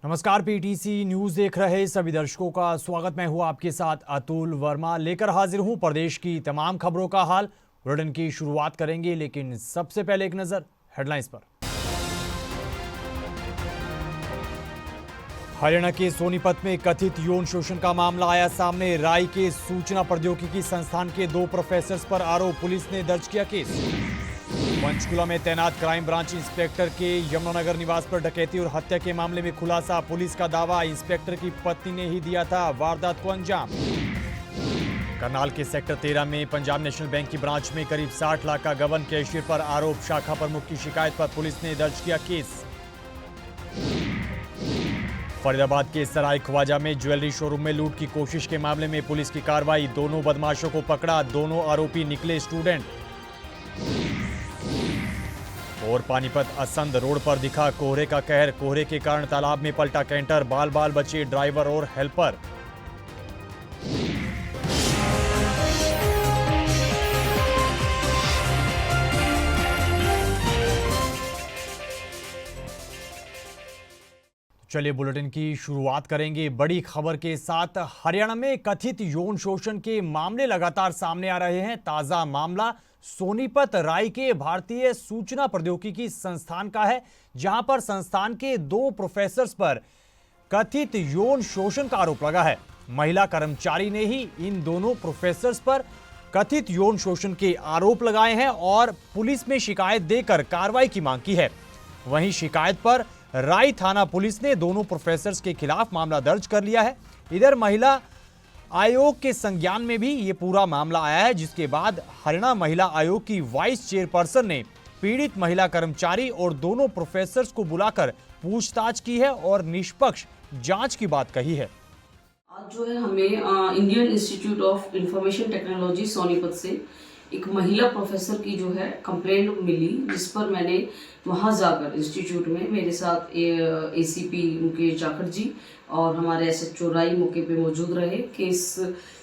नमस्कार, PTC news देख रहे सभी दर्शकों का स्वागत। मैं हूं आपके साथ अतुल वर्मा, लेकर हाजिर हूं प्रदेश की तमाम खबरों का हाल। बुलेटिन की शुरुआत करेंगे, लेकिन सबसे पहले एक नजर हेडलाइंस पर। हरियाणा के सोनीपत में कथित यौन शोषण का मामला आया सामने। राय के सूचना प्रौद्योगिकी संस्थान के 2 प्रोफेसर्स पर आरोप, पुलिस ने दर्ज किया केस। पंचकुला में तैनात क्राइम ब्रांच इंस्पेक्टर के यमुनानगर निवास पर डकैती और हत्या के मामले में खुलासा। पुलिस का दावा, इंस्पेक्टर की पत्नी ने ही दिया था वारदात को अंजाम। करनाल के सेक्टर 13 में पंजाब नेशनल बैंक की ब्रांच में करीब 60 लाख का गबन, कैशियर पर आरोप। शाखा प्रमुख की शिकायत पर पुलिस ने दर्ज किया केस। फरीदाबाद के सराय ख्वाजा में ज्वेलरी शोरूम में लूट की कोशिश के मामले में पुलिस की कार्रवाई। दोनों बदमाशों को पकड़ा, दोनों आरोपी निकले स्टूडेंट। और पानीपत असंध रोड पर दिखा कोहरे का कहर। कोहरे के कारण तालाब में पलटा कैंटर, बाल बाल बचे ड्राइवर और हेल्पर। चलिए बुलेटिन की शुरुआत करेंगे बड़ी खबर के साथ। हरियाणा में कथित यौन शोषण के मामले लगातार सामने आ रहे हैं। ताजा मामला सोनीपत राय के भारतीय सूचना प्रौद्योगिकी संस्थान का है, जहां पर संस्थान के 2 प्रोफेसर्स पर कथित यौन शोषण का आरोप लगा है। महिला कर्मचारी ने ही इन दोनों प्रोफेसर्स पर कथित यौन शोषण के आरोप लगाए हैं और पुलिस में शिकायत देकर कार्रवाई की मांग की है। वहीं शिकायत पर राय थाना पुलिस ने दोनों प्रोफेसर्स के खिलाफ मामला दर्ज कर लिया है। इधर महिला आयोग के संज्ञान में भी ये पूरा मामला आया है, जिसके बाद हरियाणा महिला आयोग की वाइस चेयरपर्सन ने पीड़ित महिला कर्मचारी और दोनों प्रोफेसर्स को बुलाकर पूछताछ की है और निष्पक्ष जांच की बात कही है। आज जो है हमें Indian institute of information technology Sonipat से एक महिला प्रोफेसर की जो है कंप्लेंट मिली, जिस पर मैंने वहां जाकर इंस्टीट्यूट में मेरे साथ एसीपी मुकेश जाखड़ जी और हमारे एसएचओ राय मौके पे मौजूद रहे।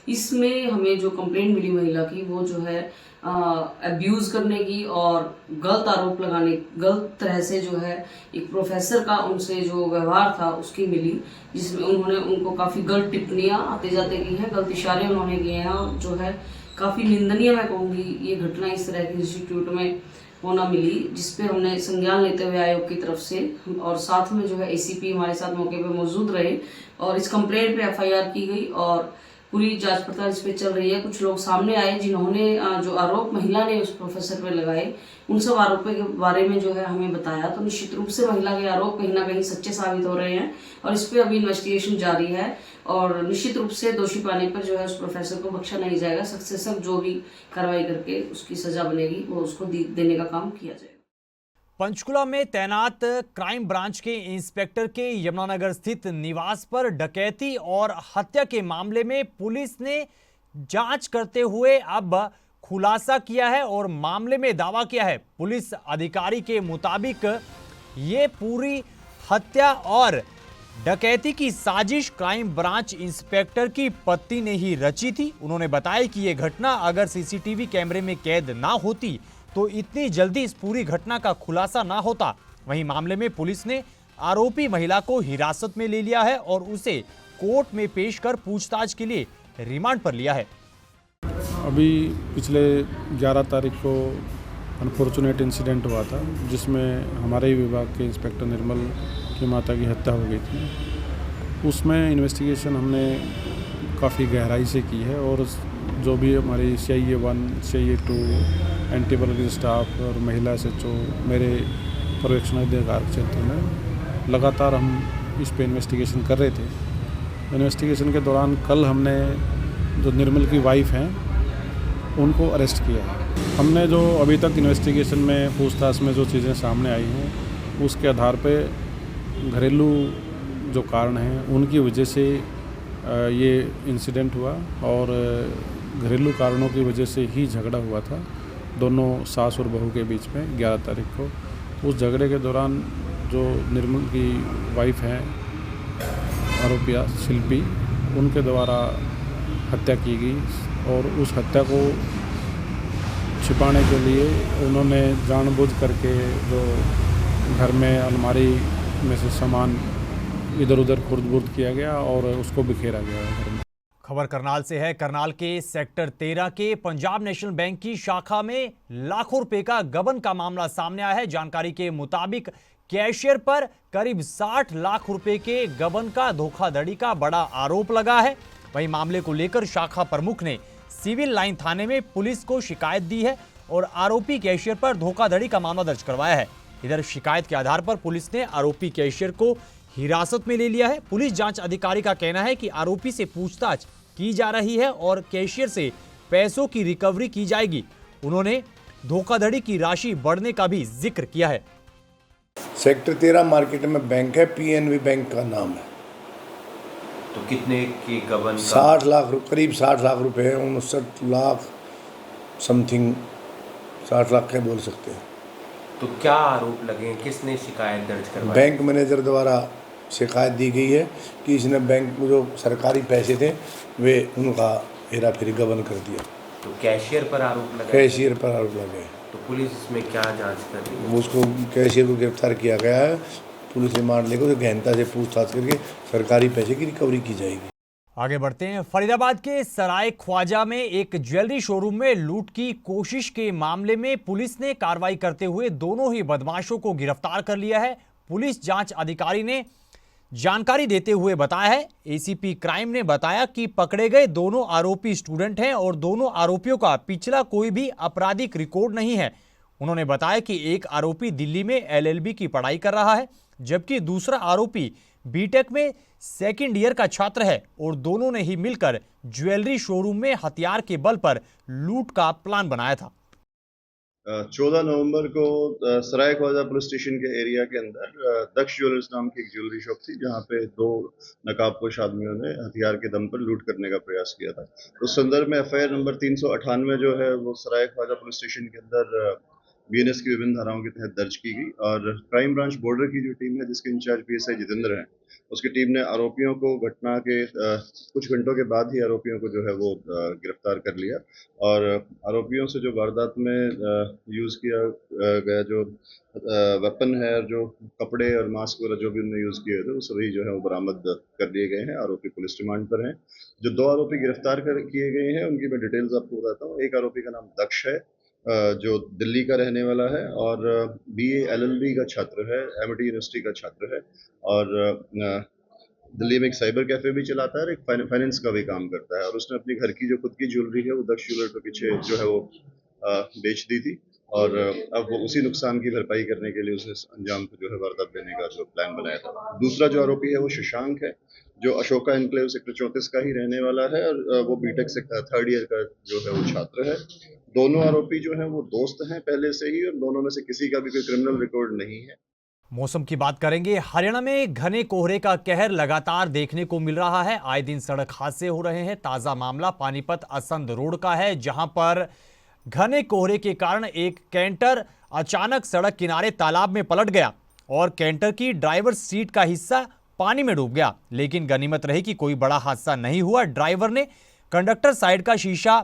इसमें हमें जो कंप्लेंट मिली महिला की, वो जो है अब्यूज करने की और गलत आरोप लगाने, गलत तरह से जो है एक प्रोफेसर का उनसे जो व्यवहार था उसकी मिली, जिसमें उन्होंने उनको काफ़ी गलत टिप्पणियां आते जाते की हैं, गलत इशारे उन्होंने किए हैं और जो है काफ़ी निंदनीय मैं कहूँगी ये घटना इस तरह के इंस्टीट्यूट में होना मिली, जिसपे हमने संज्ञान लेते हुए आयोग की तरफ से और साथ में जो है एसीपी हमारे साथ मौके पे मौजूद रहे और इस कंप्लेंट पे एफआईआर की गई और पूरी जांच पड़ताल इस पे चल रही है। कुछ लोग सामने आए जिन्होंने जो आरोप महिला ने उस प्रोफेसर पर लगाए, उन सब आरोपों के बारे में जो है हमें बताया। तो निश्चित रूप से महिला के आरोप कहीं ना कहीं सच्चे साबित हो रहे हैं और इस पर अभी इन्वेस्टिगेशन जारी है और निश्चित रूप से दोषी पाने पर जो है उस प्रोफेसर को बख्शा नहीं जाएगा। सख्त से सख्त जो भी कार्रवाई करके उसकी सजा बनेगी वो उसको देने का काम किया जाएगा। पंचकुला में तैनात क्राइम ब्रांच के इंस्पेक्टर के यमुनानगर स्थित निवास पर डकैती और हत्या के मामले में पुलिस ने जांच करते हुए अब खुलासा किया है और मामले में दावा किया है। पुलिस अधिकारी के मुताबिक ये पूरी हत्या और डकैती की साजिश क्राइम ब्रांच इंस्पेक्टर की पत्नी ने ही रची थी। उन्होंने बताया कि यह घटना अगर सीसीटीवी कैमरे में कैद ना होती तो इतनी जल्दी इस पूरी घटना का खुलासा ना होता। वहीं मामले में पुलिस ने आरोपी महिला को हिरासत में ले लिया है और उसे कोर्ट में पेश कर पूछताछ के लिए रिमांड पर लिया है। अभी पिछले 11 तारीख को अनफॉर्चुनेट इंसिडेंट हुआ था, जिसमें हमारे ही विभाग के इंस्पेक्टर निर्मल की माता की हत्या हो गई थी। उसमें इन्वेस्टिगेशन हमने काफ़ी गहराई से की है और जो भी हमारी CIA 1, CIA 2, anti burglary staff और महिला SHO मेरे पर्यवेक्षण अधिकार क्षेत्र में लगातार हम इस पे इन्वेस्टिगेशन कर रहे थे। इन्वेस्टिगेशन के दौरान कल हमने जो निर्मल की वाइफ हैं उनको अरेस्ट किया है। हमने जो अभी तक इन्वेस्टिगेशन में पूछताछ में जो चीज़ें सामने आई हैं उसके आधार पे घरेलू जो कारण हैं उनकी वजह से ये इंसिडेंट हुआ और घरेलू कारणों की वजह से ही झगड़ा हुआ था दोनों सास और बहू के बीच में 11 तारीख को। उस झगड़े के दौरान जो निर्मल की वाइफ हैं आरोपिया शिल्पी, उनके द्वारा हत्या की गई और उस हत्या को छिपाने के लिए उन्होंने जानबूझ करके जो घर में अलमारी में से सामान इधर उधर खुर्द-बुर्द किया गया और उसको बिखेरा गया घर में। खबर करनाल से है। करनाल के सेक्टर 13 के पंजाब नेशनल बैंक की शाखा में लाखों रुपए का गबन का मामला सामने आया है। जानकारी के मुताबिक कैशियर पर करीब 60 लाख रुपए के गबन का धोखाधड़ी का बड़ा आरोप लगा है। वहीं मामले को लेकर शाखा प्रमुख ने सिविल लाइन थाने में पुलिस को शिकायत दी है और आरोपी कैशियर पर धोखाधड़ी का मामला दर्ज करवाया है। इधर शिकायत के आधार पर पुलिस ने आरोपी कैशियर को हिरासत में ले लिया है। पुलिस जांच अधिकारी का कहना है कि आरोपी से पूछताछ की जा रही है और कैशियर से पैसों की रिकवरी की जाएगी। उन्होंने धोखाधड़ी की राशि बढ़ने का भी जिक्र किया है। सेक्टर 13 मार्केट में बैंक है, पीएनबी बैंक का नाम है। तो कितने की गबन? 60 लाख करीब 60 लाख रुपए है, 59 लाख समथिंग 60 लाख के बोल सकते हैं। तो क्या आरोप लगे, किसने शिकायत दर्ज करवाई? बैंक मैनेजर द्वारा शिकायत दी गई है कि इसने बैंक में जो सरकारी पैसे थे वे उनका हेरा फेरी गबन कर दिया। तो कैशियर पर आरोप लगा? कैशियर पर आरोप लगे। तो पुलिस इसमें क्या जांच कर रही है? उसको कैशियर को गिरफ्तार किया गया है। पुलिस रिमांड लेकर उसे गहनता से पूछताछ करके सरकारी पैसे की रिकवरी की जाएगी। आगे बढ़ते हैं। फरीदाबाद के सराय ख्वाजा में एक ज्वेलरी शोरूम में लूट की कोशिश के मामले में पुलिस ने कार्रवाई करते हुए दोनों ही बदमाशों को गिरफ्तार कर लिया है। पुलिस जांच अधिकारी ने जानकारी देते हुए बताया है, एसीपी क्राइम ने बताया कि पकड़े गए दोनों आरोपी स्टूडेंट हैं और दोनों आरोपियों का पिछला कोई भी आपराधिक रिकॉर्ड नहीं है। उन्होंने बताया कि एक आरोपी दिल्ली में एलएलबी की पढ़ाई कर रहा है, जबकि दूसरा आरोपी बीटेक में सेकंड ईयर का छात्र है और दोनों ने ही मिलकर ज्वेलरी शोरूम में हथियार के बल पर लूट का प्लान बनाया था। 14 नवंबर को सराय ख्वाजा पुलिस स्टेशन के एरिया के अंदर दक्ष ज्वेलर्स नाम की एक ज्वेलरी शॉप थी, जहां पे 2 नकाबपोश आदमियों ने हथियार के दम पर लूट करने का प्रयास किया था। उस संदर्भ में एफआईआर नंबर 398 जो है वो सराय ख्वाजा पुलिस स्टेशन के अंदर बीएनएस की विभिन्न धाराओं के तहत दर्ज की गई और क्राइम ब्रांच बॉर्डर की जो टीम है, जिसके इंचार्ज पीएसआई जितेंद्र हैं, उसकी टीम ने आरोपियों को घटना के कुछ घंटों के बाद ही आरोपियों को जो है वो गिरफ्तार कर लिया और आरोपियों से जो वारदात में यूज़ किया गया जो वेपन है और जो कपड़े और मास्क वगैरह जो भी उन्होंने यूज़ किए थे वो सभी जो है वो बरामद कर लिए गए हैं। आरोपी पुलिस रिमांड पर हैं। जो 2 आरोपी गिरफ्तार किए गए हैं उनकी मैं डिटेल्स आपको बताता हूँ। एक आरोपी का नाम दक्ष है जो दिल्ली का रहने वाला है और बीए एलएलबी का छात्र है, एमिटी यूनिवर्सिटी का छात्र है और दिल्ली में एक साइबर कैफे भी चलाता है और एक फाइनेंस का भी काम करता है और उसने अपनी घर की जो खुद की ज्वेलरी है वो दक्ष ज्वेलर के पीछे जो है वो बेच दी थी और अब वो उसी नुकसान की भरपाई करने के लिए उसने अंजाम को जो है वारदात देने का जो प्लान बनाया था। दूसरा जो आरोपी है वो शशांक है, जो अशोका एनक्लेव सेक्टर 34 का ही रहने वाला है और वो बीटेक से 3rd ईयर का जो है वो छात्र है। दोनों आरोपी जो हैं वो दोस्त हैं पहले से ही और दोनों में से किसी का भी कोई क्रिमिनल रिकॉर्ड नहीं है। मौसम की बात करेंगे। हरियाणा में घने कोहरे का कहर लगातार देखने को मिल रहा है। आए दिन सड़क हादसे हो रहे हैं। ताजा मामला पानीपत असंध रोड का है, जहां पर घने कोहरे के कारण एक कैंटर अचानक सड़क किनारे तालाब में पलट गया और कैंटर की ड्राइवर सीट का हिस्सा पानी में डूब गया। लेकिन गनीमत रही कि कोई बड़ा हादसा नहीं हुआ। ड्राइवर ने कंडक्टर साइड का शीशा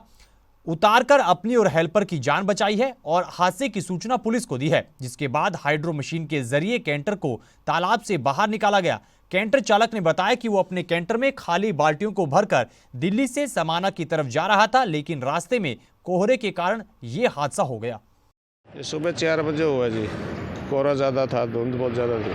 उतारकर अपनी और हेल्पर की जान बचाई है और हादसे की सूचना पुलिस को दी है, जिसके बाद हाइड्रो मशीन के जरिए कैंटर को तालाब से बाहर निकाला गया। कैंटर चालक ने बताया कि वो अपने कैंटर में खाली बाल्टियों को भरकर दिल्ली से समाना की तरफ जा रहा था, लेकिन रास्ते में कोहरे के कारण ये हादसा हो गया। सुबह 4 बजे हुआ जी। कोहरा ज़्यादा था, धुंध बहुत ज़्यादा थी।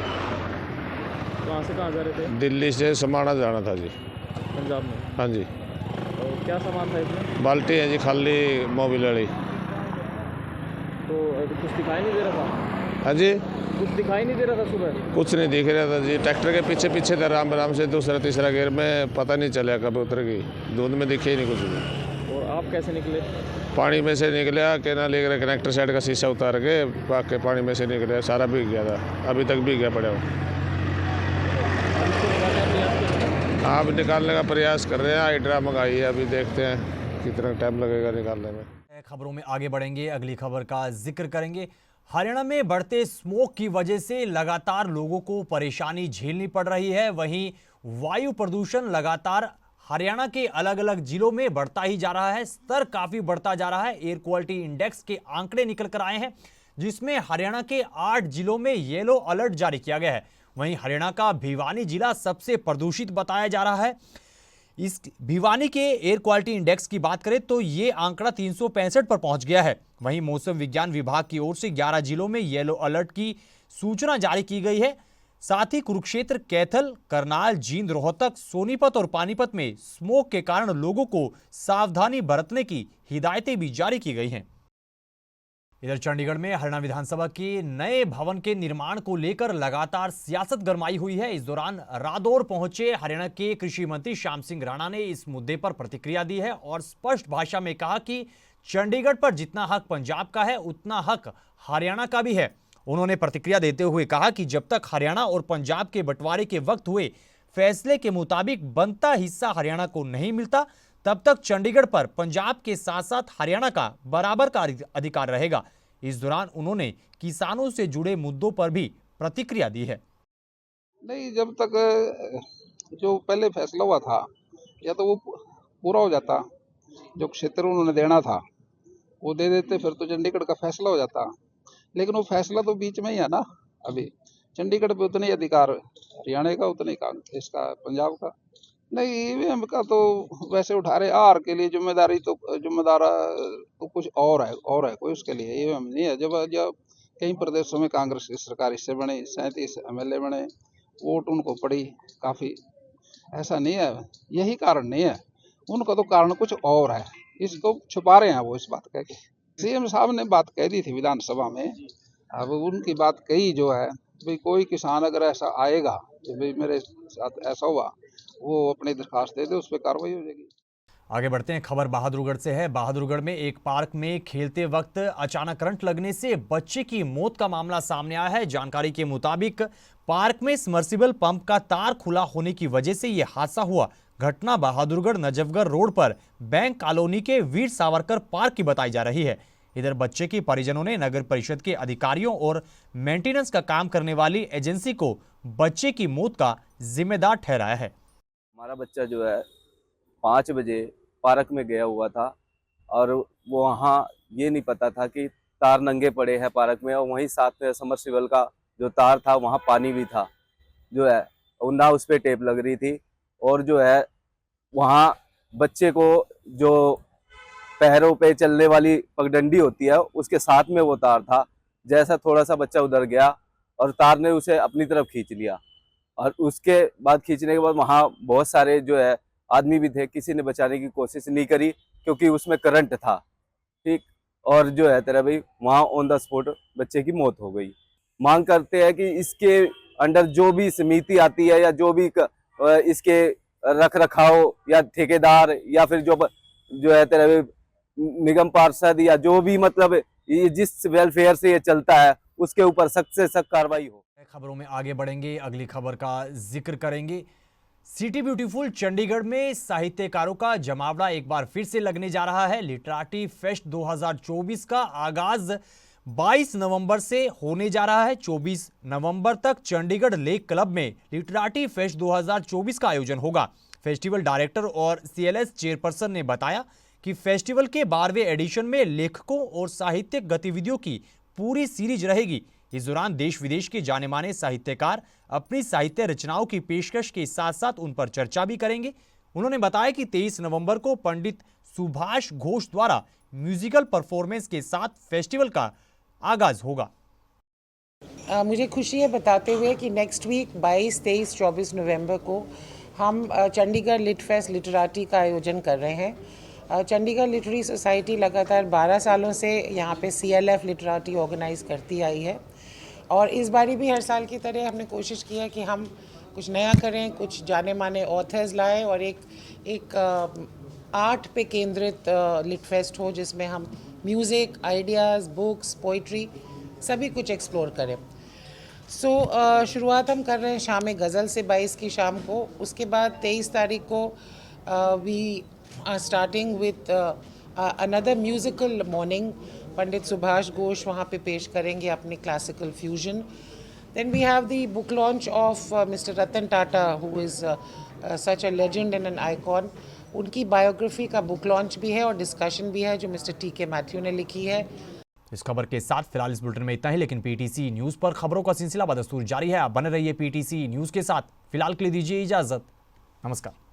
कहाँ से कहाँ जा रहे थे? दिल्ली से समाना जाना था जी। पंजाब में? हाँ जी। और क्या सामान था इसमें? बाल्टी है जी, खाली मोबिल वाली। तो कुछ दिखाई नहीं दे रहा था? हाँ जी, कुछ दिखाई नहीं दे रहा था सुबह? कुछ नहीं दिख रहा था जी। ट्रैक्टर के पीछे पीछे था राम राम से, दूसरा तीसरा गियर में पता नहीं चला कब उतर गई। धुंध में दिखे ही नहीं कुछ भी। और आप कैसे निकले? पानी में से निकला, कहना ले गया कनेक्टर साइड का शीशा उतार के भाग के पानी में से निकला, सारा भीग गया था। अभी तक भीग गया पड़ा हुआ। आप निकालने का प्रयास कर रहे हैं, हाइड्रा मंगाई है, अभी देखते हैं कितना टाइम लगेगा निकालने में। खबरों में आगे बढ़ेंगे। अगली खबर का जिक्र करेंगे। हरियाणा में बढ़ते स्मोक की वजह से लगातार लोगों को परेशानी झेलनी पड़ रही है। वहीं वायु प्रदूषण लगातार हरियाणा के अलग अलग जिलों में बढ़ता ही जा रहा है। स्तर काफी बढ़ता जा रहा है। एयर क्वालिटी इंडेक्स के आंकड़े निकल कर आए हैं, जिसमें हरियाणा के 8 जिलों में येलो अलर्ट जारी किया गया है। वहीं हरियाणा का भिवानी जिला सबसे प्रदूषित बताया जा रहा है। इस भिवानी के एयर क्वालिटी इंडेक्स की बात करें तो ये आंकड़ा 365 पर पहुंच गया है। वहीं मौसम विज्ञान विभाग की ओर से 11 जिलों में येलो अलर्ट की सूचना जारी की गई है। साथ ही कुरुक्षेत्र, कैथल, करनाल, जींद, रोहतक, सोनीपत और पानीपत में स्मोक के कारण लोगों को सावधानी बरतने की हिदायतें भी जारी की गई हैं। इधर चंडीगढ़ में हरियाणा विधानसभा के नए भवन के निर्माण को लेकर लगातार सियासत गरमाई हुई है। इस दौरान रादौर पहुंचे हरियाणा के कृषि मंत्री श्याम सिंह राणा ने इस मुद्दे पर प्रतिक्रिया दी है और स्पष्ट भाषा में कहा कि चंडीगढ़ पर जितना हक पंजाब का है उतना हक हरियाणा का भी है। उन्होंने प्रतिक्रिया देते हुए कहा कि जब तक हरियाणा और पंजाब के बंटवारे के वक्त हुए फैसले के मुताबिक बनता हिस्सा हरियाणा को नहीं मिलता, तब तक चंडीगढ़ पर पंजाब के साथ साथ हरियाणा का बराबर का अधिकार रहेगा। इस दौरान उन्होंने किसानों से जुड़े मुद्दों पर भी प्रतिक्रिया दी है। नहीं, जब तक जो पहले फैसला हुआ था या तो वो पूरा हो जाता, जो क्षेत्र उन्होंने देना था वो दे देते, फिर तो चंडीगढ़ का फैसला हो जाता। लेकिन वो फैसला तो बीच में ही है ना। अभी चंडीगढ़ पे उतने ही अधिकार हरियाणा का, उतने ही इसका पंजाब का नहीं। ईवीएम का तो वैसे उठा रहे, आर के लिए जिम्मेदार तो कुछ और है कोई उसके लिए ईवीएम नहीं है। जब कई प्रदेशों में कांग्रेस की सरकार इससे बने, 37 MLA बने, वोट उनको पड़ी काफी, ऐसा नहीं है, यही कारण नहीं है। उनका तो कारण कुछ और है, इसको छुपा रहे हैं वो इस बात कह के। सीएम साहब ने बात कह दी थी विधानसभा में, अब उनकी बात कही जो है भाई कोई किसान अगर ऐसा आएगा तो भाई मेरे साथ ऐसा हुआ, वो अपनी दरखास्त दे दे, उस पर कार्रवाई हो जाएगी। आगे बढ़ते हैं, खबर बहादुरगढ़ से है। बहादुरगढ़ में एक पार्क में खेलते वक्त अचानक करंट लगने से बच्चे की मौत का मामला सामने आया है। जानकारी के मुताबिक पार्क में सबमर्सिबल पंप का तार खुला होने की वजह से यह हादसा हुआ। घटना बहादुरगढ़ नजफगढ़ रोड पर बैंक कॉलोनी के वीर सावरकर पार्क की बताई जा रही है। इधर बच्चे के परिजनों ने नगर परिषद के अधिकारियों और मेंटेनेंस का काम करने वाली एजेंसी को बच्चे की मौत का जिम्मेदार ठहराया है। हमारा बच्चा जो है 5 बजे पार्क में गया हुआ था और वो वहाँ ये नहीं पता था कि तार नंगे पड़े हैं पार्क में, और वहीं साथ में सबमर्सिबल का जो तार था वहाँ पानी भी था जो है, ना उस पर टेप लग रही थी, और जो है वहाँ बच्चे को जो पैरों पे चलने वाली पगडंडी होती है उसके साथ में वो तार था। जैसा थोड़ा सा बच्चा उधर गया और तार ने उसे अपनी तरफ खींच लिया, और उसके बाद खींचने के बाद वहाँ बहुत सारे जो है आदमी भी थे, किसी ने बचाने की कोशिश नहीं करी क्योंकि उसमें करंट था, ठीक। और जो है तेरा भाई वहाँ ऑन द स्पॉट बच्चे की मौत हो गई। मांग करते हैं कि इसके अंडर जो भी समिति आती है या जो भी इसके रख रखाव या ठेकेदार या फिर जो है तेरा भाई निगम पार्षद या जो भी मतलब ये जिस वेलफेयर से ये चलता है उसके ऊपर सख्त से सख्त कार्रवाई हो। खबरों में आगे बढ़ेंगे, अगली खबर का जिक्र करेंगे। सिटी ब्यूटीफुल चंडीगढ़ में साहित्यकारों का जमावड़ा एक बार फिर से लगने जा रहा है। लिटरेटी फेस्ट 2024 का आगाज 22 नवंबर से होने जा रहा है। 24 नवंबर तक चंडीगढ़ लेक क्लब में लिटरेटी फेस्ट 2024 का आयोजन होगा। फेस्टिवल डायरेक्टर और CLS चेयरपर्सन ने बताया कि फेस्टिवल के 12वें एडिशन में लेखकों और साहित्यिक गतिविधियों की पूरी सीरीज रहेगी। इस दौरान देश विदेश के जाने माने साहित्यकार अपनी साहित्य रचनाओं की पेशकश के साथ साथ उन पर चर्चा भी करेंगे। उन्होंने बताया कि 23 नवंबर को पंडित सुभाष घोष द्वारा म्यूजिकल परफॉर्मेंस के साथ फेस्टिवल का आगाज होगा। मुझे खुशी है बताते हुए कि नेक्स्ट वीक 22, 23, 24 नवंबर को हम चंडीगढ़ लिट फेस्ट लिटरेटी का आयोजन कर रहे हैं। चंडीगढ़ लिटरेरी सोसाइटी लगातार 12 सालों से यहाँ पे CLF लिटरेटी ऑर्गेनाइज करती आई है, और इस बारी भी हर साल की तरह हमने कोशिश की है कि हम कुछ नया करें, कुछ जाने माने ऑथर्स लाएं और एक आर्ट पे केंद्रित लिट फेस्ट हो जिसमें हम म्यूज़िक, आइडियाज़, बुक्स, पोइट्री सभी कुछ एक्सप्लोर करें। शुरुआत हम कर रहे हैं शाम गज़ल से 22 की शाम को। उसके बाद 23 तारीख को we starting with another musical morning. Pandit Subhash Ghosh वहाँ पे पेश करेंगे अपने classical fusion. Then we have the book launch of mister Ratan Tata who is such a legend and an icon. उनकी बायोग्राफी का बुक लॉन्च भी है और डिस्कशन भी है जो मिस्टर TK मैथ्यू ने लिखी है। इस खबर के साथ फिलहाल इस बुलेटिन में इतना ही, लेकिन पीटीसी न्यूज पर खबरों का सिलसिला बदस्तूर जारी है। आप बने रहिए पीटीसी न्यूज के साथ। फिलहाल के लिए दीजिए इजाजत। नमस्कार।